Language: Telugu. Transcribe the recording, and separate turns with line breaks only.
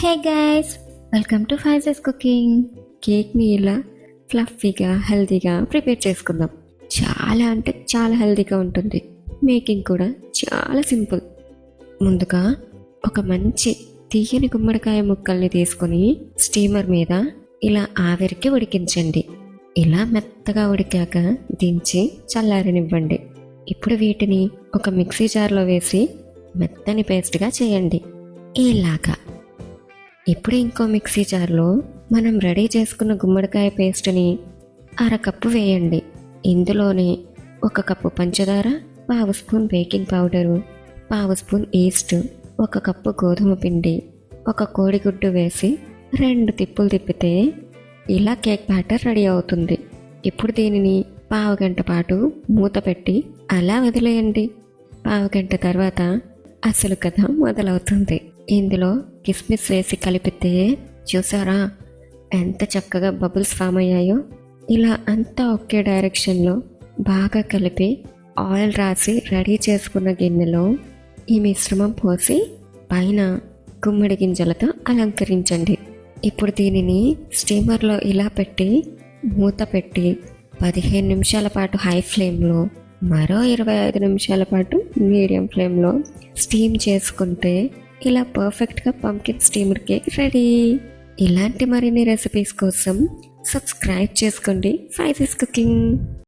Hey guys, welcome to Faiza's cooking. కేక్ని ఇలా ఫ్లఫీగా హెల్తీగా ప్రిపేర్ చేసుకుందాం. చాలా అంటే చాలా హెల్తీగా ఉంటుంది. మేకింగ్ కూడా చాలా సింపుల్. ముందుగా ఒక మంచి తీయని గుమ్మడికాయ ముక్కల్ని తీసుకొని స్టీమర్ మీద ఇలా ఆవిరికి ఉడికించండి. ఇలా మెత్తగా ఉడికాక దించి చల్లారనివ్వండి. ఇప్పుడు వీటిని ఒక మిక్సీ జార్లో వేసి మెత్తని పేస్ట్గా చేయండి ఇలాగా. ఇప్పుడు ఇంకో మిక్సీ జార్లో మనం రెడీ చేసుకున్న గుమ్మడికాయ పేస్ట్ని అరకప్పు వేయండి. ఇందులోనే 1 కప్పు పంచదార, 1/2 spoon baking powder, 1/2 spoon east, 1 cup గోధుమ పిండి, 1 కోడిగుడ్డు వేసి 2 తిప్పులు తిప్పితే ఇలా కేక్ బ్యాటర్ రెడీ అవుతుంది. ఇప్పుడు దీనిని 1/2 గంట పాటు మూత పెట్టి అలా వదిలేయండి. 1/2 గంట తర్వాత అసలు కథ మొదలవుతుంది. ఇందులో కిస్మిస్ వేసి కలిపితే చూసారా ఎంత చక్కగా బబుల్స్ ఫామ్ అయ్యాయో. ఇలా అంతా ఒకే డైరెక్షన్లో బాగా కలిపి ఆయిల్ రాసి రెడీ చేసుకున్న గిన్నెలో ఈ మిశ్రమం పోసి పైన గుమ్మడి గింజలతో అలంకరించండి. ఇప్పుడు దీనిని స్టీమర్లో ఇలా పెట్టి మూత పెట్టి 15 నిమిషాల పాటు హై ఫ్లేమ్లో, మరో 25 నిమిషాల పాటు మీడియం ఫ్లేమ్లో స్టీమ్ చేసుకుంటే ఇలా పర్ఫెక్ట్గా పంకిన్ స్టీమ్డ్ కేక్ రెడీ. ఇలాంటి మరిన్ని రెసిపీస్ కోసం సబ్స్క్రైబ్ చేసుకోండి ఫైజెస్ కుకింగ్.